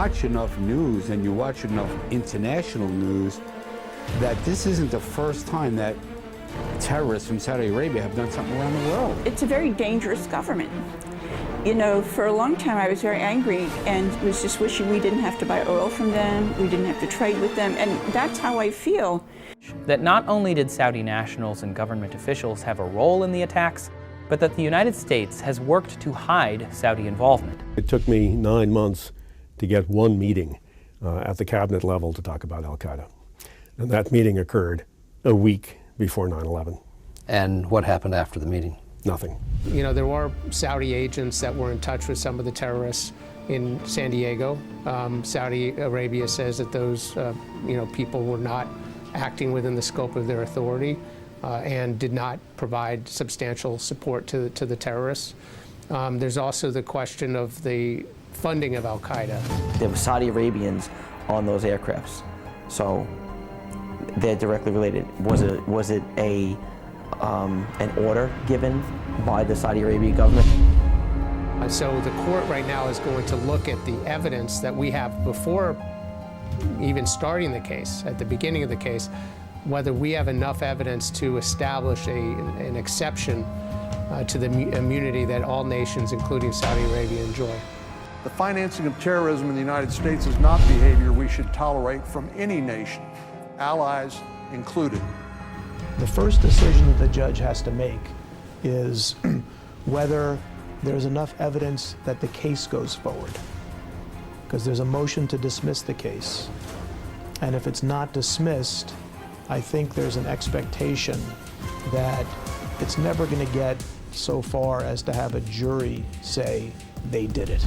watch enough news and you watch enough international news that this isn't the first time that terrorists from Saudi Arabia have done something around the world. It's a very dangerous government. You know, for a long time I was very angry and was just wishing we didn't have to buy oil from them, we didn't have to trade with them, and that's how I feel. That not only did Saudi nationals and government officials have a role in the attacks, but that the United States has worked to hide Saudi involvement. It took me 9 months to get one meeting at the cabinet level to talk about al-Qaeda. And that meeting occurred a week before 9/11. And what happened after the meeting? Nothing. You know, there were Saudi agents that were in touch with some of the terrorists in San Diego. Saudi Arabia says that those people were not acting within the scope of their authority and did not provide substantial support to the terrorists. There's also the question of the funding of al-Qaeda. There were Saudi Arabians on those aircrafts, so they're directly related. Was it an order given by the Saudi Arabia government? So the court right now is going to look at the evidence that we have before even starting the case, at the beginning of the case, whether we have enough evidence to establish an exception to the immunity that all nations, including Saudi Arabia, enjoy. The financing of terrorism in the United States is not behavior we should tolerate from any nation, allies included. The first decision that the judge has to make is whether there's enough evidence that the case goes forward. Because there's a motion to dismiss the case. And if it's not dismissed, I think there's an expectation that it's never going to get so far as to have a jury say they did it.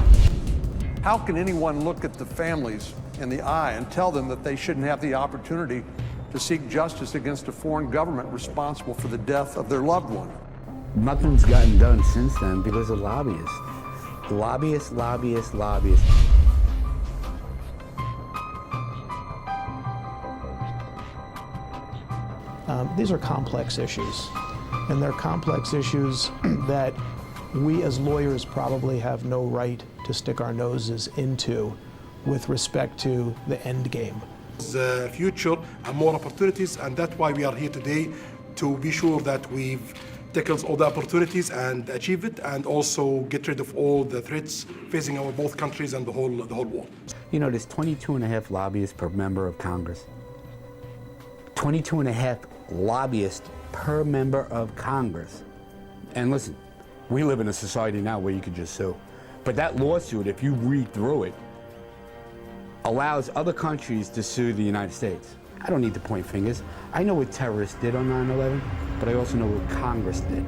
How can anyone look at the families in the eye and tell them that they shouldn't have the opportunity to seek justice against a foreign government responsible for the death of their loved one? Nothing's gotten done since then because of lobbyists. Lobbyists, lobbyists, lobbyists. These are complex issues, and they're complex issues that we as lawyers probably have no right to stick our noses into with respect to the end game. The future and more opportunities, and that's why we are here today, to be sure that we've tackled all the opportunities and achieve it, and also get rid of all the threats facing our both countries and the whole world. You know, there's 22.5 lobbyists per member of Congress. 22.5 lobbyists per member of Congress. And listen, we live in a society now where you can just sue. But that lawsuit, if you read through it, allows other countries to sue the United States. I don't need to point fingers. I know what terrorists did on 9/11, but I also know what Congress did.